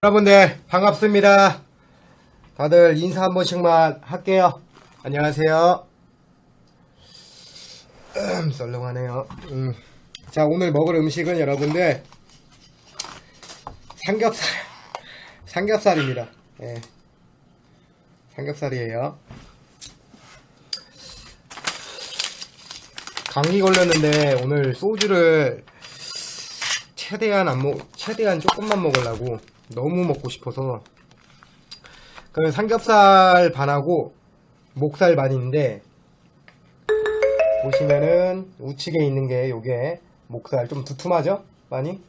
여러분들 반갑습니다. 다들 인사 한 번씩만 할게요. 안녕하세요. 썰렁하네요. 자, 오늘 먹을 음식은 여러분들 삼겹살입니다. 예. 삼겹살이에요. 감기 걸렸는데 오늘 소주를 최대한 조금만 먹으려고 너무 먹고 싶어서. 그 삼겹살 반하고 목살 반인데, 보시면은 우측에 있는 게 요게 목살, 좀 두툼하죠? 많이?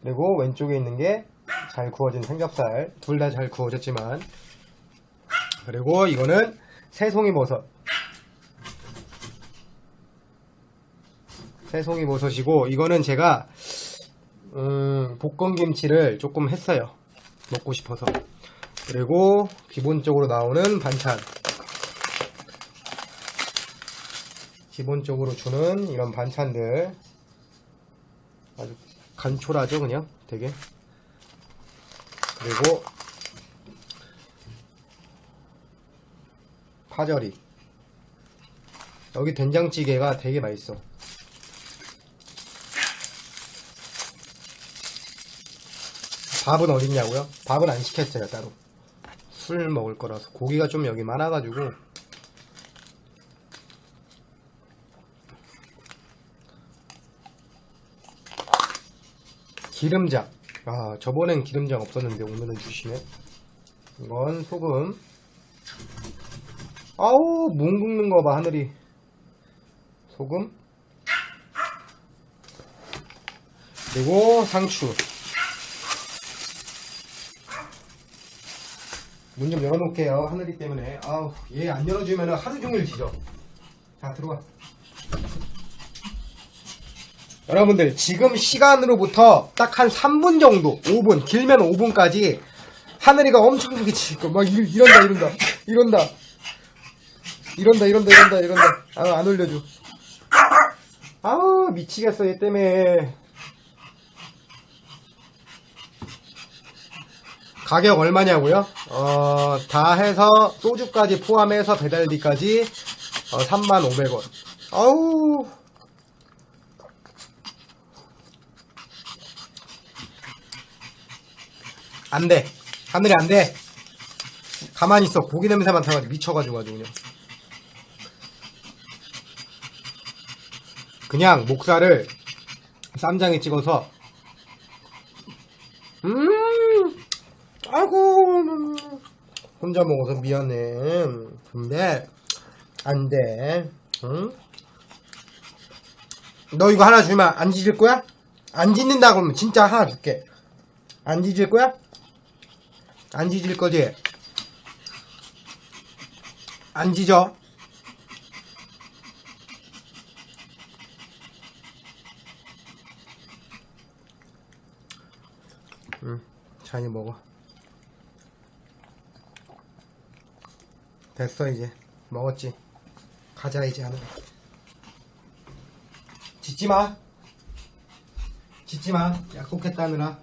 그리고 왼쪽에 있는 게 잘 구워진 삼겹살. 둘 다 잘 구워졌지만. 그리고 이거는 새송이버섯. 새송이버섯이고, 이거는 제가 볶음김치를 조금 했어요. 먹고 싶어서. 그리고 기본적으로 나오는 반찬, 기본적으로 주는 이런 반찬들, 아주 간초라죠 그냥 되게. 그리고 파절이. 여기 된장찌개가 되게 맛있어. 밥은 어딨냐고요? 밥은 안 시켰어요. 따로 술 먹을 거라서. 고기가 좀 여기 많아가지고. 기름장. 아, 저번엔 기름장 없었는데 오늘은 주시네. 이건 소금. 아우, 뭉 굽는 거 봐, 하늘이. 소금. 그리고 상추. 문 좀 열어놓을게요. 하늘이 때문에. 아우, 얘 안 열어주면 하루 종일 지져. 자, 들어와. 여러분들, 지금 시간으로부터 딱 한 3분 정도, 5분, 길면 5분까지 하늘이가 엄청 크게 치고 막 이런다. 아, 안 올려줘. 아우, 미치겠어, 얘 때문에. 가격 얼마냐고요? 다 해서 소주까지 포함해서 배달비까지 35,000원. 아우, 안돼. 하늘이 안돼. 가만히 있어. 고기 냄새 맡아가지고 미쳐가지고 아주 그냥 목살을 쌈장에 찍어서. 아이고, 혼자 먹어서 미안해. 근데 안돼. 응? 너 이거 하나 주면 안 지질 거야? 안 짓는다 그러면 진짜 하나 줄게. 안 지질 거야? 안 지질 거지? 안 지져? 자니 먹어. 됐어, 이제 먹었지. 가자 이제. 하는 짖지마. 약속했다느라.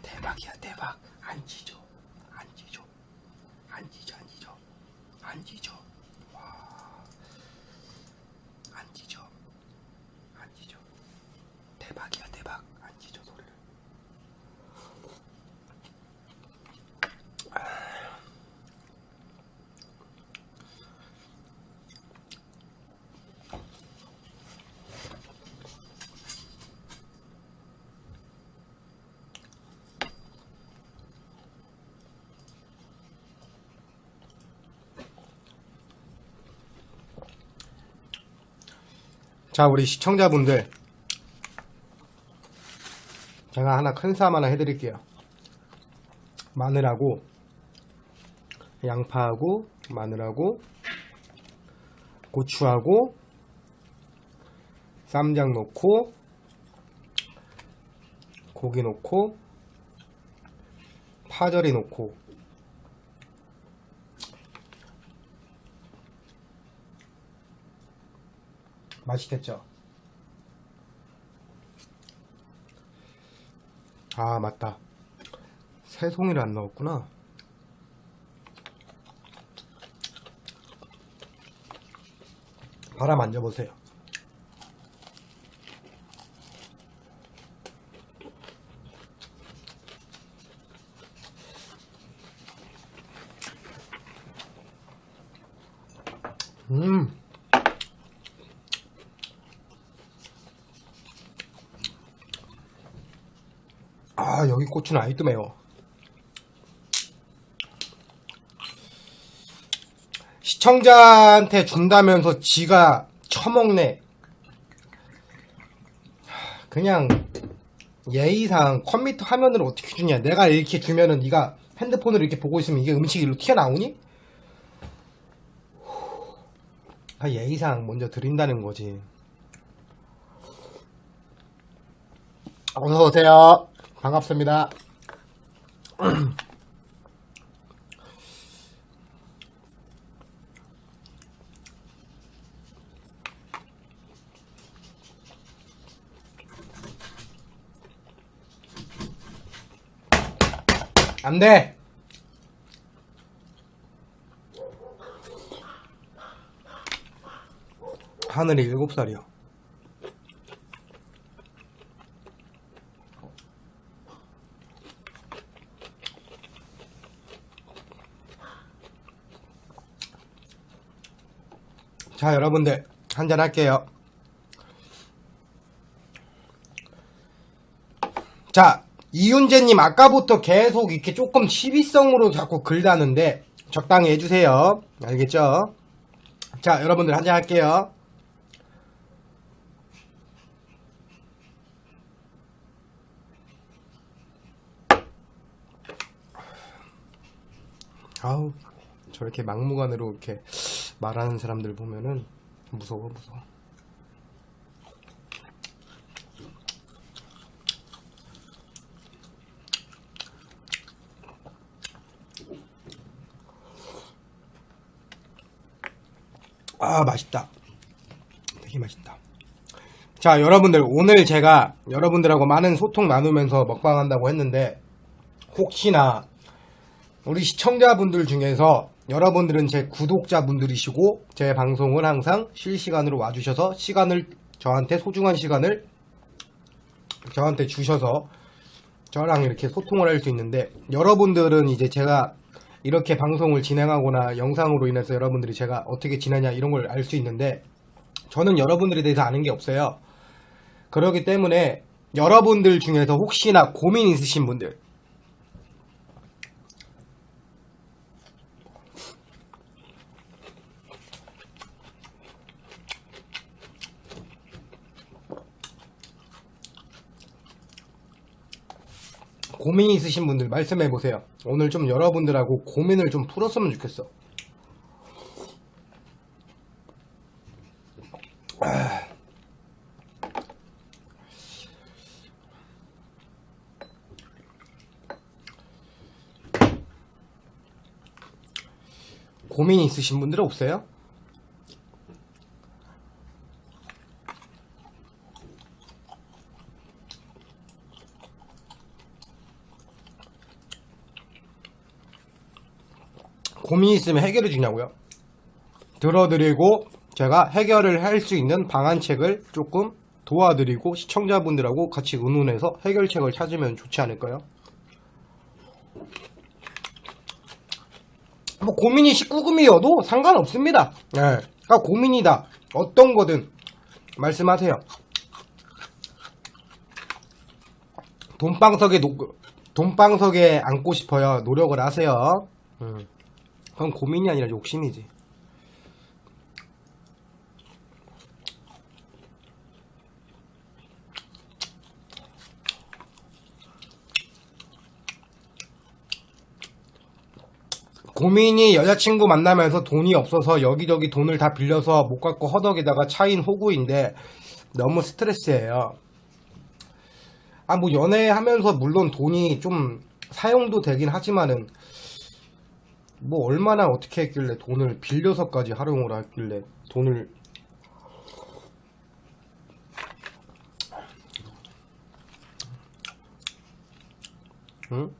대박이야, 대박. 안 짖어. 와, 안 짖어. 대박이야, 대박. 안 짖어, 소리를. 자, 우리 시청자분들, 제가 하나 큰 쌈 하나 해드릴게요. 마늘하고 양파하고 마늘하고 고추하고 쌈장 넣고 고기 넣고 파절이 넣고 맛있겠죠? 아, 맞다. 새송이를 안 넣었구나. 바람 만져보세요. 아, 여기 고추는 아직도 매워. 시청자한테 준다면서 지가 처먹네. 그냥 예의상 컴퓨터 화면으로 어떻게 주냐. 내가 이렇게 주면은 네가 핸드폰으로 이렇게 보고 있으면 이게 음식이 이리로 튀어나오니? 아, 예의상 먼저 드린다는 거지. 어서오세요. 반갑습니다. 안 돼! 하늘이 7살이요. 자, 여러분들 한잔 할게요. 자, 이윤재님 아까부터 계속 이렇게 조금 시비성으로 자꾸 글다는데 적당히 해주세요. 알겠죠? 자, 여러분들 한잔 할게요. 아우, 저렇게 막무가내로 이렇게 말하는 사람들 보면은 무서워. 아, 맛있다. 되게 맛있다. 자, 여러분들 오늘 제가 여러분들하고 많은 소통 나누면서 먹방 한다고 했는데 혹시나 우리 시청자분들 중에서 여러분들은 제 구독자분들이시고 제 방송을 항상 실시간으로 와주셔서 저한테 소중한 시간을 저한테 주셔서 저랑 이렇게 소통을 할 수 있는데, 여러분들은 이제 제가 이렇게 방송을 진행하거나 영상으로 인해서 여러분들이 제가 어떻게 지내냐 이런 걸 알 수 있는데 저는 여러분들에 대해서 아는 게 없어요. 그렇기 때문에 여러분들 중에서 혹시나 고민 있으신 분들, 고민이 있으신 분들 말씀해보세요. 오늘 좀 여러분들하고 고민을 좀 풀었으면 좋겠어. 고민이 있으신 분들은 없어요? 고민이 있으면 해결해 주냐고요? 들어드리고 제가 해결을 할 수 있는 방안책을 조금 도와드리고 시청자분들하고 같이 의논해서 해결책을 찾으면 좋지 않을까요? 뭐 고민이 19금이어도 상관없습니다. 예. 그러니까 고민이다. 어떤 거든 말씀하세요. 돈방석에 앉고 싶어요. 노력을 하세요. 그건 고민이 아니라 욕심이지. 고민이 여자친구 만나면서 돈이 없어서 여기저기 돈을 다 빌려서 못 갚고 허덕이다가 차인 호구인데 너무 스트레스예요. 아, 뭐 연애하면서 물론 돈이 좀 사용도 되긴 하지만은 뭐 얼마나 어떻게 했길래 돈을 빌려서까지 활용을 했길래 돈을 응?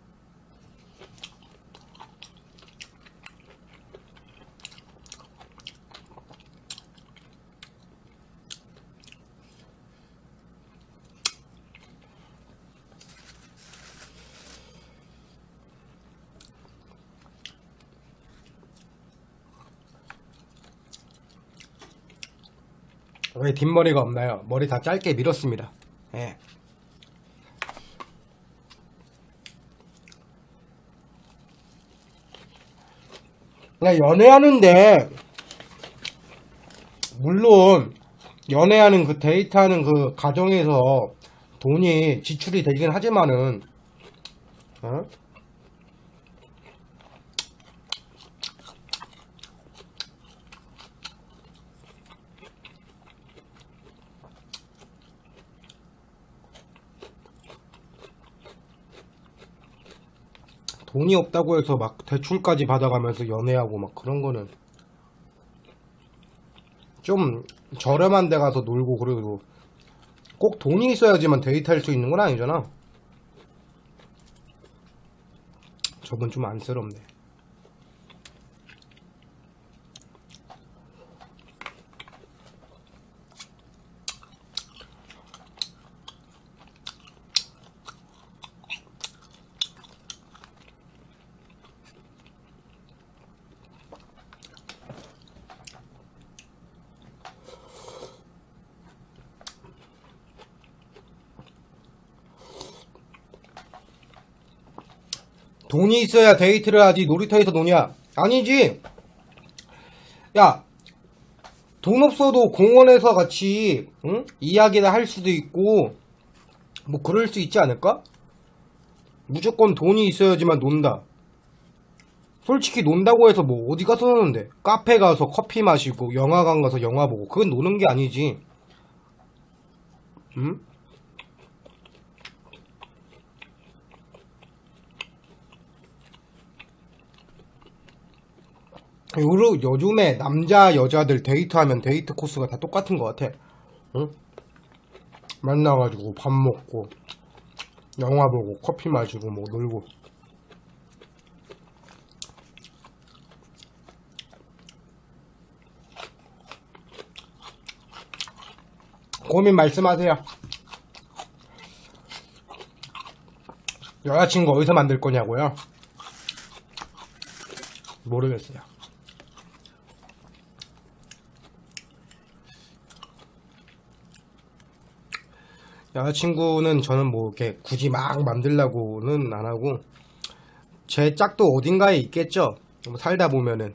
왜 뒷머리가 없나요? 머리 다 짧게 밀었습니다. 예. 그냥 연애하는데, 물론, 연애하는 그 데이트하는 그 과정에서 돈이 지출이 되긴 하지만은, 어? 돈이 없다고 해서 막 대출까지 받아가면서 연애하고 막 그런 거는 좀 저렴한 데 가서 놀고, 그래도 꼭 돈이 있어야지만 데이트할 수 있는 건 아니잖아. 저건 좀 안쓰럽네. 돈이 있어야 데이트를 하지 놀이터에서 노냐? 아니지. 야, 돈 없어도 공원에서 같이 응? 이야기를 할 수도 있고 뭐 그럴 수 있지 않을까? 무조건 돈이 있어야지만 논다. 솔직히 논다고 해서 뭐 어디 가서 노는데? 카페 가서 커피 마시고 영화관 가서 영화 보고 그건 노는 게 아니지. 응? 요즘에 남자 여자들 데이트하면 데이트 코스가 다 똑같은 것 같아. 응? 만나가지고 밥 먹고 영화 보고 커피 마시고 뭐 놀고. 고민 말씀하세요. 여자친구 어디서 만들 거냐고요? 모르겠어요. 여자친구는 저는 뭐 이렇게 굳이 막 만들려고는 안 하고 제 짝도 어딘가에 있겠죠. 뭐 살다 보면은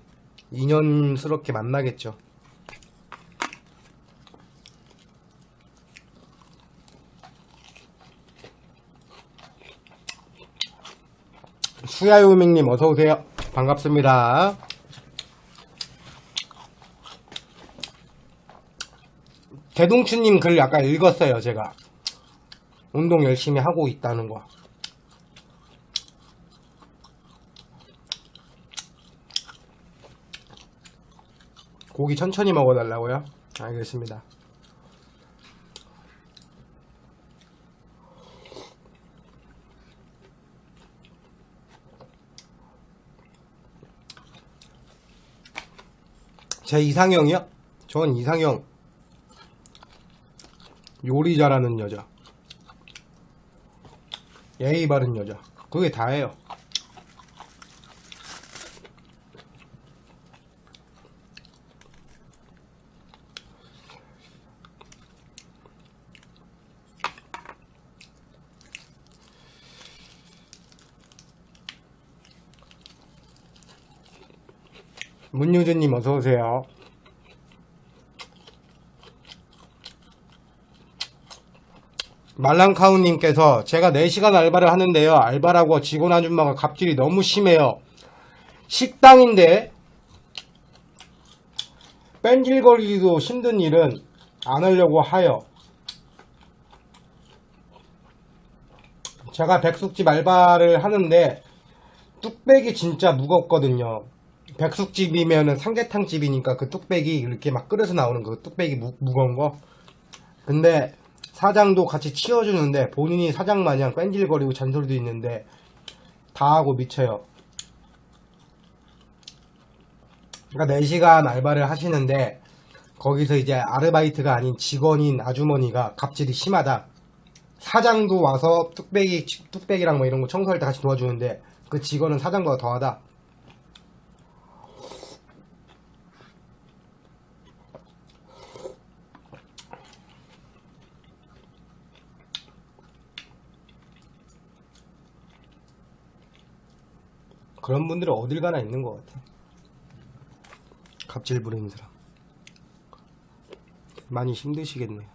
인연스럽게 만나겠죠. 수야요밍님 어서오세요. 반갑습니다. 대동추님 글 아까 읽었어요. 제가 운동 열심히 하고 있다는 거. 고기 천천히 먹어달라고요? 알겠습니다. 제 이상형이요? 전 이상형 요리 잘하는 여자, 예의 바른 여자, 그게 다예요. 문유주님 어서오세요. 말랑카우님께서 제가 4시간 알바를 하는데요. 알바라고 직원 아줌마가 갑질이 너무 심해요. 식당인데 뺀질거리기도 힘든 일은 안 하려고 하여. 제가 백숙집 알바를 하는데 뚝배기 진짜 무겁거든요. 백숙집이면은 삼계탕집이니까 그 뚝배기 이렇게 막 끓여서 나오는 그 뚝배기 무거운 거. 근데 사장도 같이 치워주는데 본인이 사장 마냥 뺀질거리고 잔소리도 있는데 다 하고 미쳐요. 그러니까 4시간 알바를 하시는데 거기서 이제 아르바이트가 아닌 직원인 아주머니가 갑질이 심하다. 사장도 와서 뚝배기랑 뭐 이런 거 청소할 때 같이 도와주는데 그 직원은 사장보다 더하다. 그런 분들은 어딜 가나 있는 것 같아. 갑질 부리는 사람. 많이 힘드시겠네.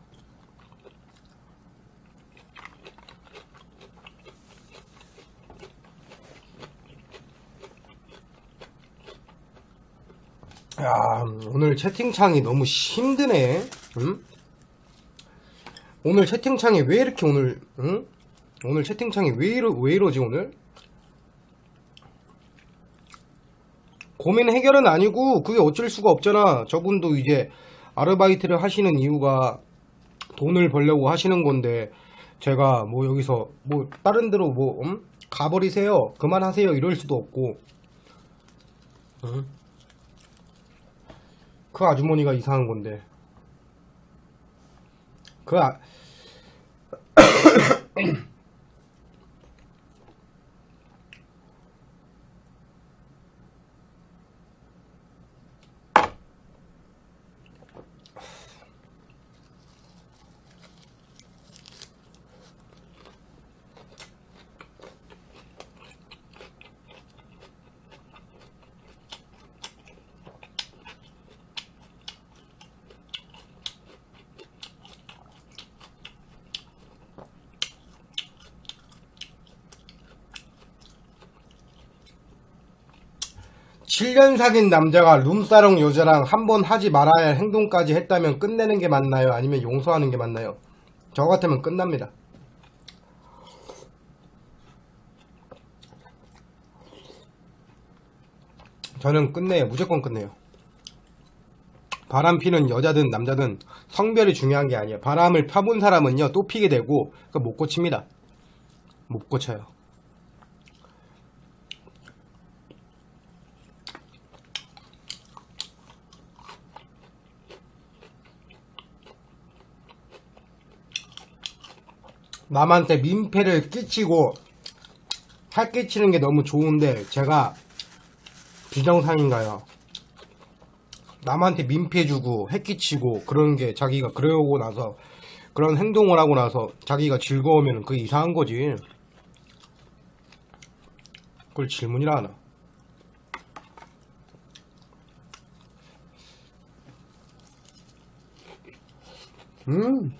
야, 오늘 채팅창이 너무 힘드네. 응? 오늘 채팅창이 왜 이렇게 응? 오늘 채팅창이 왜 이러지 오늘? 고민 해결은 아니고 그게 어쩔 수가 없잖아. 저분도 이제 아르바이트를 하시는 이유가 돈을 벌려고 하시는 건데 제가 뭐 여기서 뭐 다른 데로 뭐 가버리세요 그만하세요 이럴 수도 없고. 응? 그 아주머니가 이상한 건데 그 칠 7년 사귄 남자가 룸사롱 여자랑 한 번 하지 말아야 할 행동까지 했다면 끝내는 게 맞나요? 아니면 용서하는 게 맞나요? 저 같으면 끝납니다. 저는 끝내요. 무조건 끝내요. 바람 피는 여자든 남자든 성별이 중요한 게 아니에요. 바람을 펴본 사람은요 또 피게 되고 그거 못 고칩니다. 못 고쳐요. 남한테 민폐를 끼치고 살 끼치는 게 너무 좋은데 제가 비정상인가요? 남한테 민폐 주고 해 끼치고 그런 게 자기가 그러고 나서 그런 행동을 하고 나서 자기가 즐거우면 그게 이상한 거지. 그걸 질문이라 하나? 음.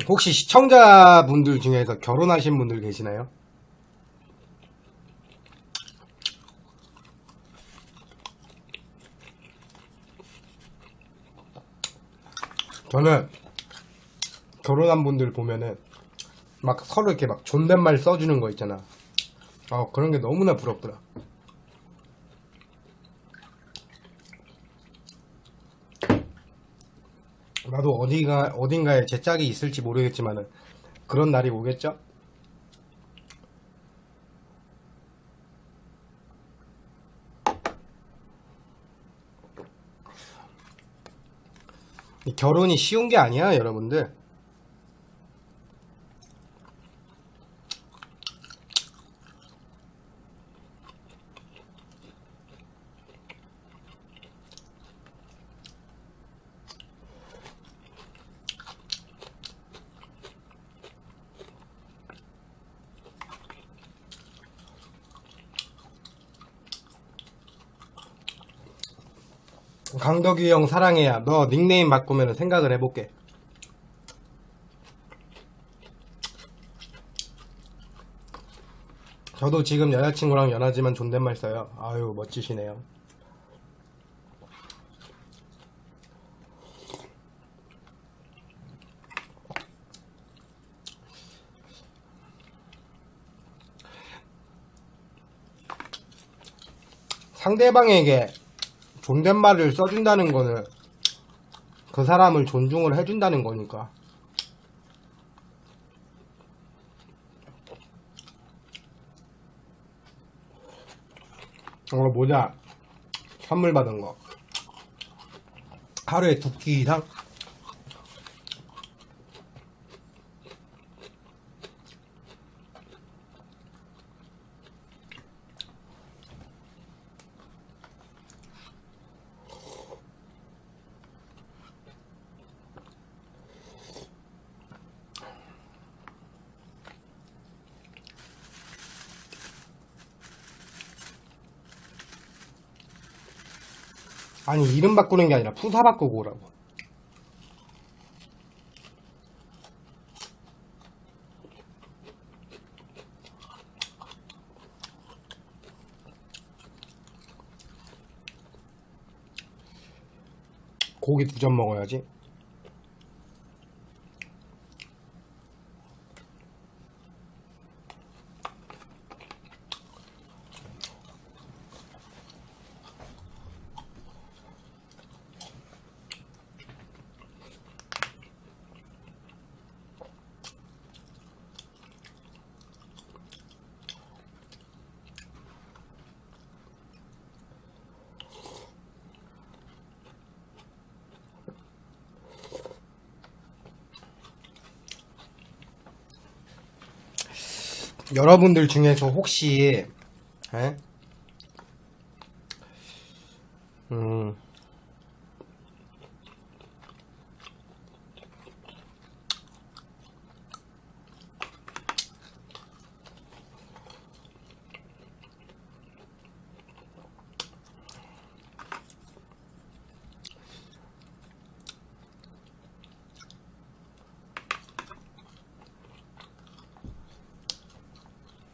혹시 시청자분들 중에서 결혼하신 분들 계시나요? 저는 결혼한 분들 보면은 막 서로 이렇게 막 존댓말 써주는 거 있잖아. 그런 게 너무나 부럽더라. 나도 어딘가에 제 짝이 있을지 모르겠지만은 그런 날이 오겠죠? 이 결혼이 쉬운 게 아니야, 여러분들. 강덕이 형 사랑해야. 너 닉네임 바꾸면 생각을 해볼게. 저도 지금 여자친구랑 연하지만 존댓말 써요. 아유 멋지시네요. 상대방에게 존댓말을 써준다는 거는 그 사람을 존중을 해준다는 거니까. 뭐냐, 선물 받은 거 하루에 2끼 이상? 아니, 이름 바꾸는 게 아니라 푸사 바꾸고 오라고. 고기 2점 먹어야지. 여러분들 중에서 혹시 에?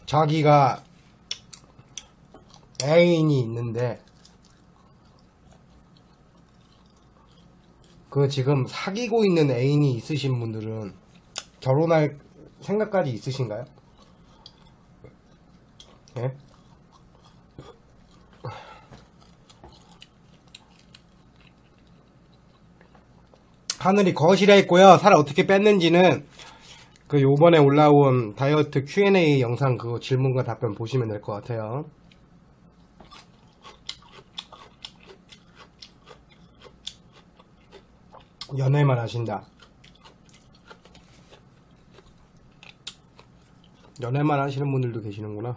자기가 애인이 있는데 그 지금 사귀고 있는 애인이 있으신 분들은 결혼할 생각까지 있으신가요? 예? 하늘이 거실에 있고요. 살 어떻게 뺐는지는 그 요번에 올라온 다이어트 Q&A 영상 그거 질문과 답변 보시면 될 것 같아요. 연애만 하신다. 연애만 하시는 분들도 계시는구나.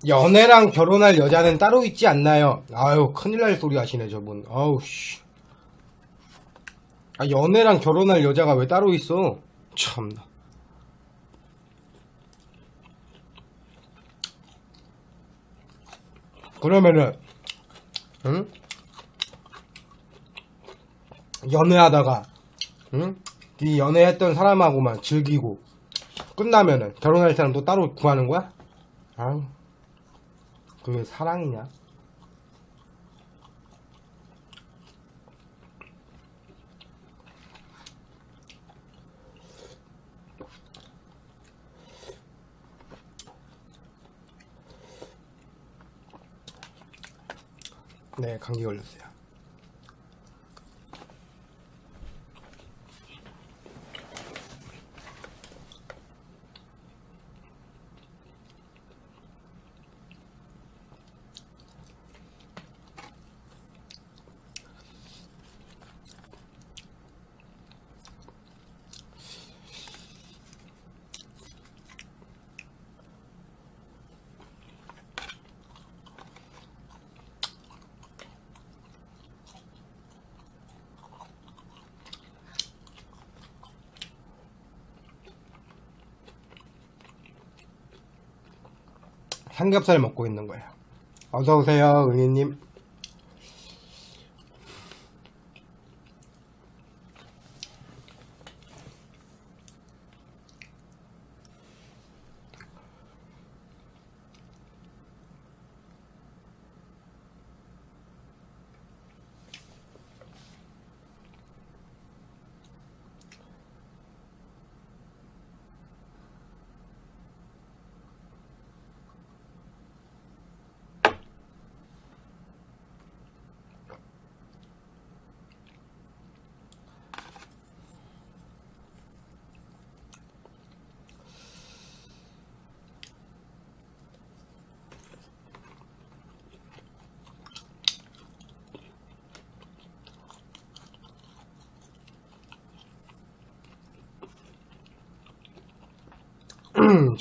연애랑 결혼할 여자는 따로 있지 않나요? 아유, 큰일 날 소리 하시네 저분. 아우 씨. 아, 연애랑 결혼할 여자가 왜 따로 있어? 참나. 그러면은 응? 연애하다가 응? 이 연애했던 사람하고만 즐기고 끝나면은 결혼할 사람 또 따로 구하는 거야? 아유, 그게 사랑이냐? 네, 감기 걸렸어요. 삼겹살 먹고 있는 거예요. 어서오세요, 은희님.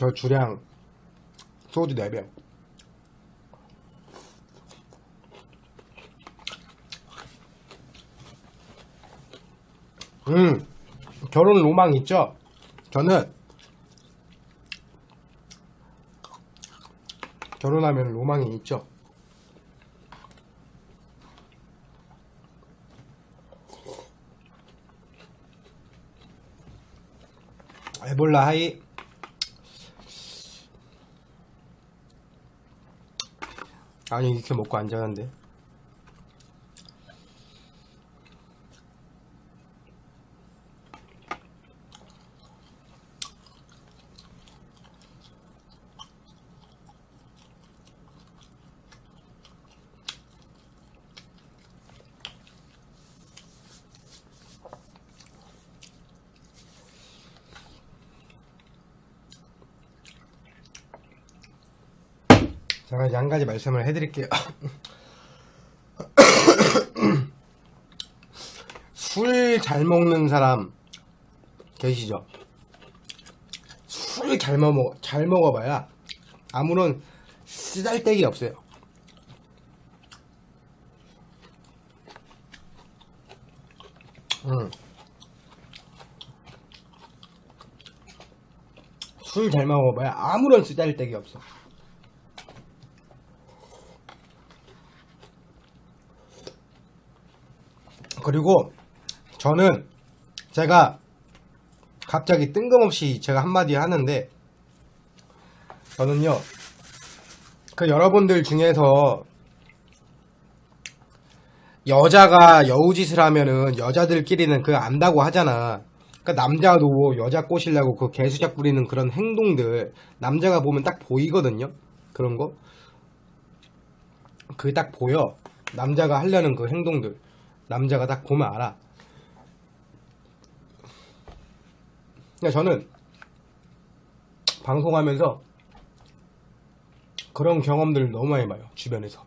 저 주량 소주 4병. 결혼 로망 있죠? 저는 결혼하면 로망이 있죠. 에볼라 하이. 아니 이렇게 먹고 앉았는데. 제가 이제 한 가지 말씀을 해드릴게요. 술 잘 먹는 사람 계시죠? 술 잘 먹어봐야 아무런 쓰잘데기 없어요. 술 잘 먹어봐야 아무런 쓰잘데기 없어. 그리고 저는 제가 갑자기 뜬금없이 제가 한마디 하는데, 저는요 그 여러분들 중에서 여자가 여우짓을 하면은 여자들끼리는 그 안다고 하잖아. 그러니까 남자도 여자 꼬시려고 그 개수작 부리는 그런 행동들 남자가 보면 딱 보이거든요. 그런 거 그게 딱 보여. 남자가 하려는 그 행동들 남자가 딱 보면 알아. 그러니까 저는 방송하면서 그런 경험들을 너무 많이 봐요, 주변에서.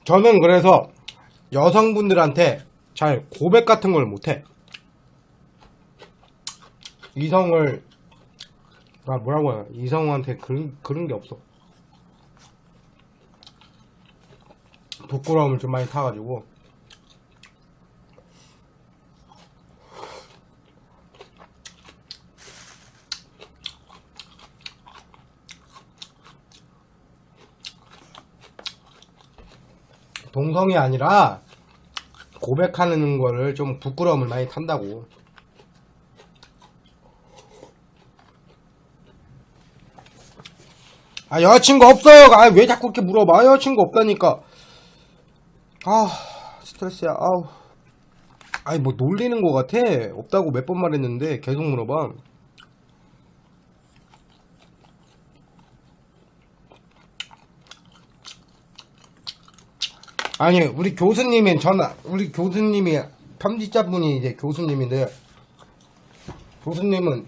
저는 그래서 여성분들한테 잘 고백 같은 걸 못해. 이성을 뭐라고 해야, 이성한테 그런 게 없어. 부끄러움을 좀 많이 타가지고. 동성이 아니라 고백하는 거를 좀 부끄러움을 많이 탄다고. 아, 여자친구 없어요. 아, 왜 자꾸 이렇게 물어봐. 여자친구 없다니까. 아, 스트레스야. 아우. 아니, 뭐 놀리는 거 같아. 없다고 몇 번 말했는데 계속 물어봐. 아니, 우리 교수님이 우리 교수님이 편집자분이 이제 교수님인데, 교수님은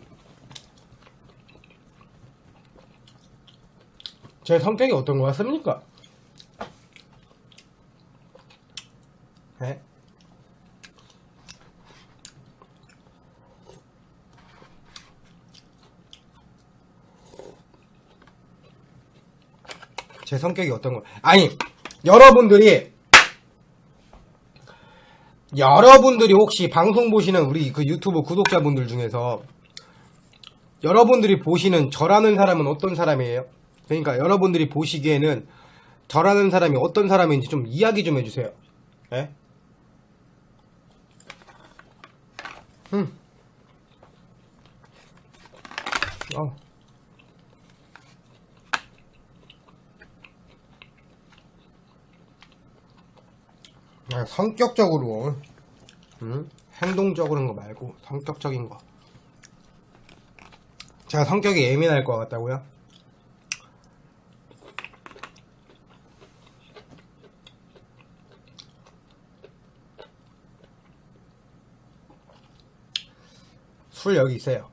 제 성격이 어떤 것 같습니까? 네? 제 성격이 어떤 거? 아니, 여러분들이 혹시 방송 보시는 우리 그 유튜브 구독자분들 중에서 여러분들이 보시는 저라는 사람은 어떤 사람이에요? 그러니까 여러분들이 보시기에는 저라는 사람이 어떤 사람인지 좀 이야기 좀 해주세요. 예? 성격적으로, 행동적으로 거 말고 성격적인 거. 제가 성격이 예민할 것 같다고요? 술 여기 있어요.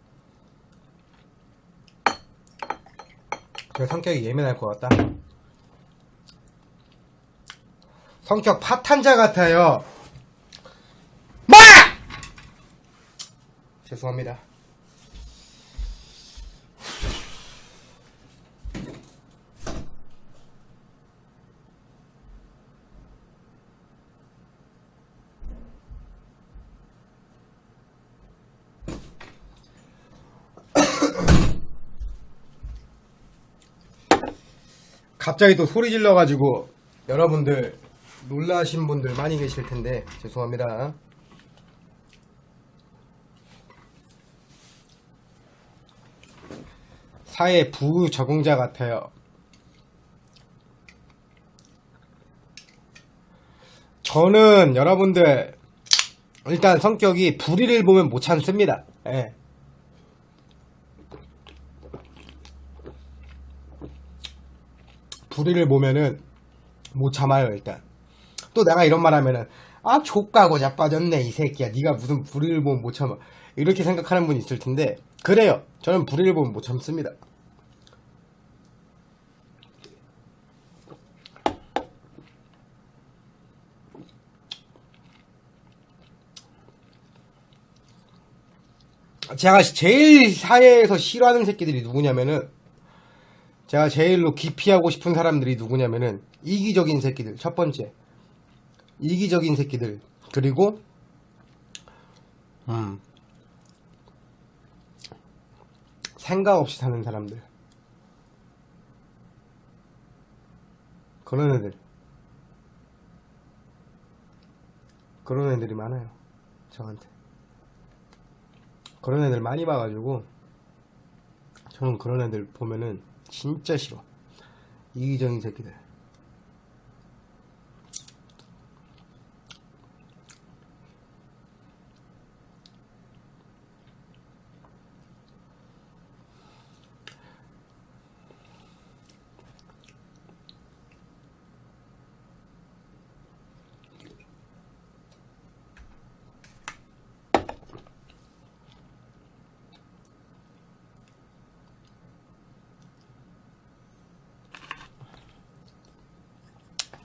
제가 성격이 예민할 것 같다. 성격 파탄자 같아요. 뭐! 죄송합니다. 갑자기 또 소리 질러가지고 여러분들 놀라신 분들 많이 계실 텐데 죄송합니다. 사회 부적응자 같아요. 저는 여러분들 일단 성격이 불의를 보면 못 참습니다. 예. 불의를 보면은 못 참아요. 일단 또 내가 이런 말 하면은 아 족가고 자빠졌네 이 새끼야 네가 무슨 불의를 보면 못 참아 이렇게 생각하는 분이 있을 텐데 그래요. 저는 불의를 보면 못 참습니다. 제가 제일 사회에서 싫어하는 새끼들이 누구냐면은 제가 제일로 기피하고 싶은 사람들이 누구냐면은 이기적인 새끼들. 첫 번째 이기적인 새끼들. 그리고 생각 없이 사는 사람들. 그런 애들이 많아요. 저한테 그런 애들 많이 봐가지고 저는 그런 애들 보면은 진짜 싫어. 이기적인 새끼들.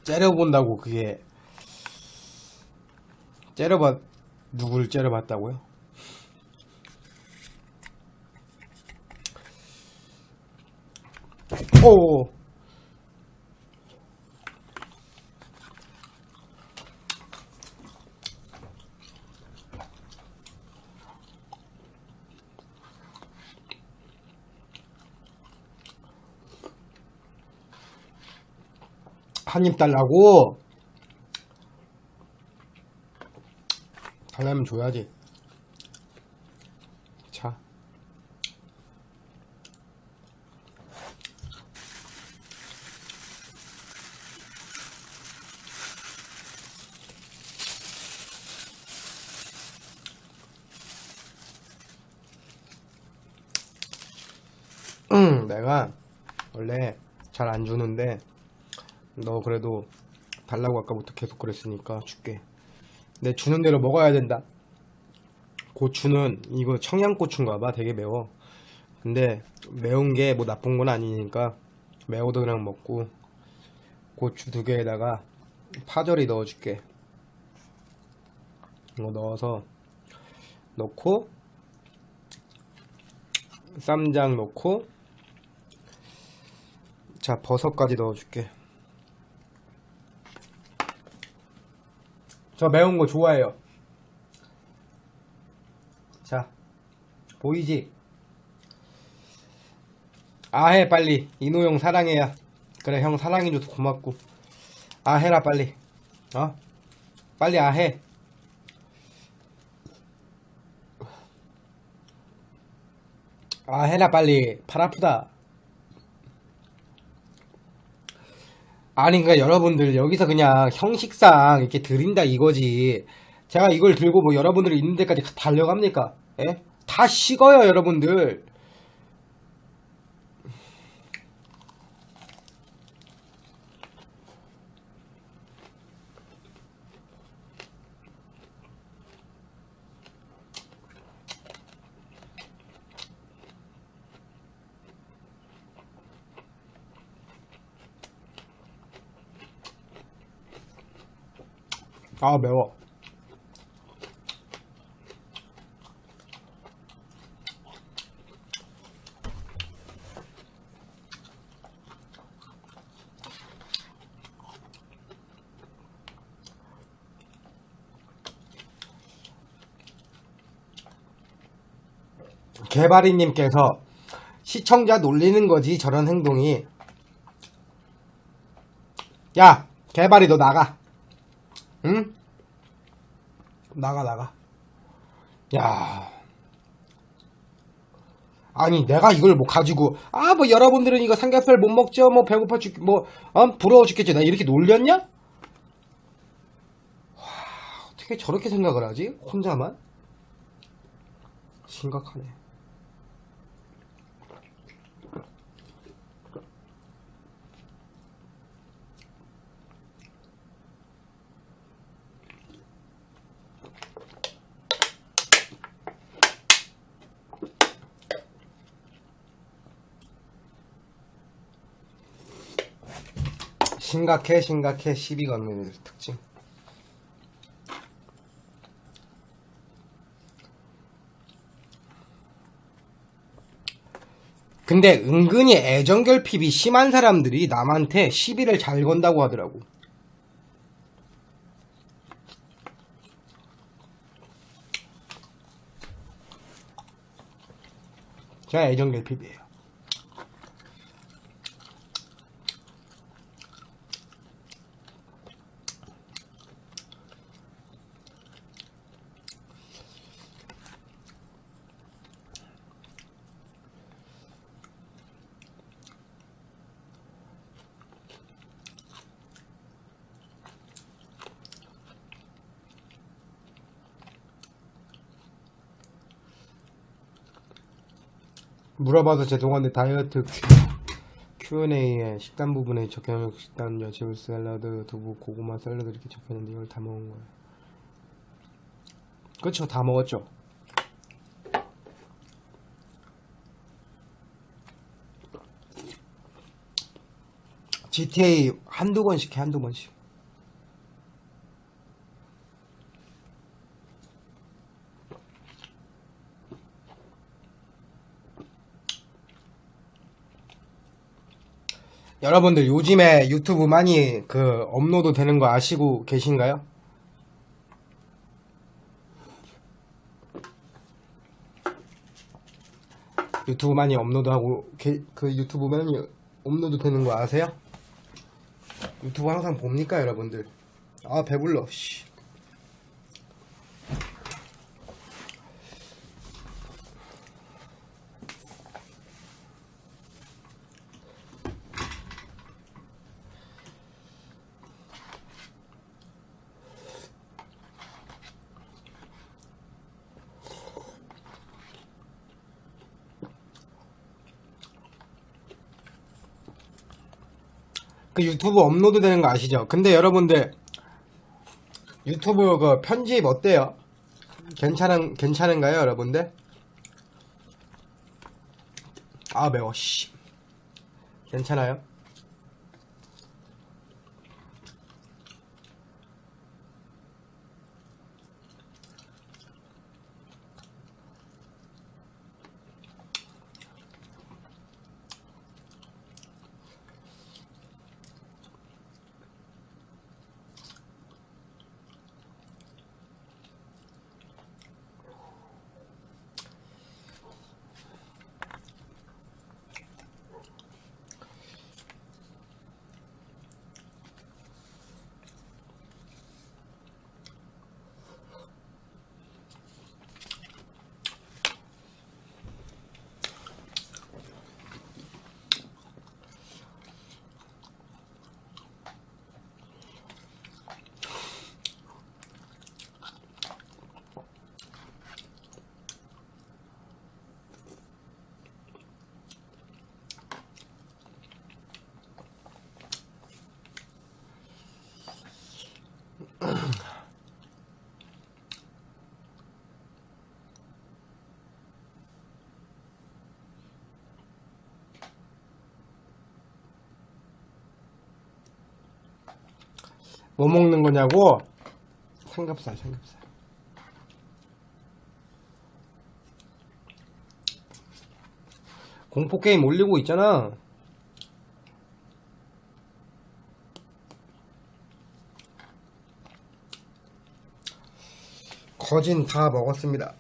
째려본다고 그게 누구를 째려봤다고요? 오 한입 달라고? 달라면 줘야지. 자. 내가 원래 잘 안 주는데 너 그래도 달라고 아까부터 계속 그랬으니까 줄게. 내 주는 대로 먹어야 된다. 고추는 이거 청양고추인가봐. 되게 매워. 근데 매운 게 뭐 나쁜 건 아니니까 매워도 그냥 먹고 고추 2개에다가 파절이 넣어줄게. 이거 넣고 쌈장 넣고 자 버섯까지 넣어줄게. 저 매운 거 좋아해요. 자 보이지? 아해 빨리. 이노 형 사랑해야. 그래 형 사랑해줘서 고맙고 아해라 빨리. 빨리 아해. 아해라 빨리. 팔 아프다. 아니 그러니까 여러분들 여기서 그냥 형식상 이렇게 드린다 이거지. 제가 이걸 들고 뭐 여러분들이 있는 데까지 달려갑니까? 예? 다 식어요 여러분들. 아, 매워. 개발이님께서 시청자 놀리는 거지 저런 행동이. 야, 개발이 너 나가. 응? 나가. 야, 아니 내가 이걸 뭐 가지고 뭐 여러분들은 이거 삼겹살 못 먹죠, 뭐 배고파 부러워 죽겠지, 나 이렇게 놀렸냐? 와, 어떻게 저렇게 생각을 하지? 혼자만? 심각하네. 심각해 시비 거는 애들 특징. 근데 은근히 애정결핍이 심한 사람들이 남한테 시비를 잘 건다고 하더라고. 제가 애정결핍이에요. 물어봐서 죄송한데 다이어트 Q&A에 식단 부분에 적혀있는 식단 야채 샐러드, 두부, 고구마 샐러드 이렇게 적혀있는데 이걸 다 먹은 거예요. 그쵸, 다 먹었죠. GTA 한두 번씩 해, 한두 번씩. 여러분들 요즘에 유튜브 많이 업로드 되는 거 아시고 계신가요? 유튜브 많이 업로드하고 유튜브 많이 업로드 되는 거 아세요? 유튜브 항상 봅니까 여러분들? 아 배불러 씨. 그 유튜브 업로드 되는 거 아시죠? 근데 여러분들 유튜브 그 편집 어때요? 괜찮은가요 여러분들? 아 매워 씨. 괜찮아요? 뭐 먹는 거냐고? 삼겹살. 공포게임 올리고 있잖아. 거진 다 먹었습니다.